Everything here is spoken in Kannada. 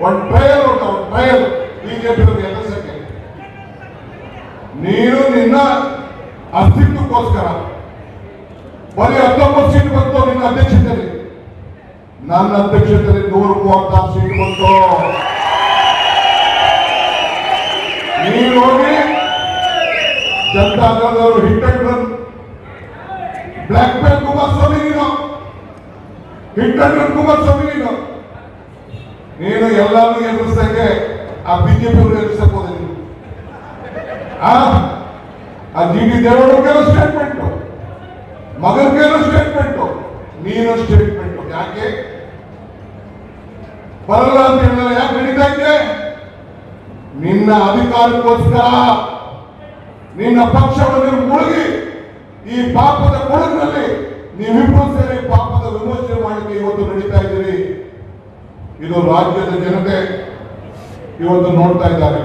ಒಂದು ಟ್ರಯಲ್ ಬಿಜೆಪಿ ಎದುರಿಸಕ್ಕೆ. ನೀನು ನಿನ್ನ ಅಸ್ತಿತ್ವಕ್ಕೋಸ್ಕರ ಬರೀ 19 ಸೀಟ್ ಬಂತು ನಿನ್ನ ಅಧ್ಯಕ್ಷತೆಯಲ್ಲಿ. ನನ್ನ ಅಧ್ಯಕ್ಷತೆಯಲ್ಲಿ 136 ಸೀಟ್ ಬಂತು. ನೀನು ಹೋಗಿ ಜನತಾದಳದವರು hit and run blackmail Kumaraswamy, hit and run Kumaraswamy ನೀನು ಎಲ್ಲಾನು ಎದುರಿಸಕ್ಕೆ ಆ ಬಿಜೆಪಿ ಅವರು ಎದುರಿಸಕ್ ಹೋದ. ಆ ಜಿ ಡಿ ದೇವೇಗೌಡರಿಗೆಲ್ಲ ಸ್ಟೇಟ್ಮೆಂಟ್, ಮಗನಿಗೆಲ್ಲ ಸ್ಟೇಟ್ಮೆಂಟ್, ನೀನು ಸ್ಟೇಟ್ಮೆಂಟ್. ಯಾಕೆ ಬರಲ್ಲ ಅಂತ ಹೇಳಿದ್ರೆ ಯಾಕೆ ನಡೀತಾ ಇದೆ? ನಿನ್ನ ಅಧಿಕಾರಕ್ಕೋಸ್ಕರ ನಿನ್ನ ಪಕ್ಷವನ್ನು ಮುಳುಗಿ ಈ ಪಾಪದ ಕೊಳಗಿನಲ್ಲಿ ನೀವಿಬ್ಬರು ಸೇರಿ ಪಾಪದ ವಿಮೋಚನೆ ಮಾಡಲಿಕ್ಕೆ ಇವತ್ತು ನಡೀತಾ ಇದ್ದೀರಿ. ಇದು ರಾಜ್ಯದ ಜನತೆ ಇವತ್ತು ನೋಡ್ತಾ ಇದ್ದಾರೆ.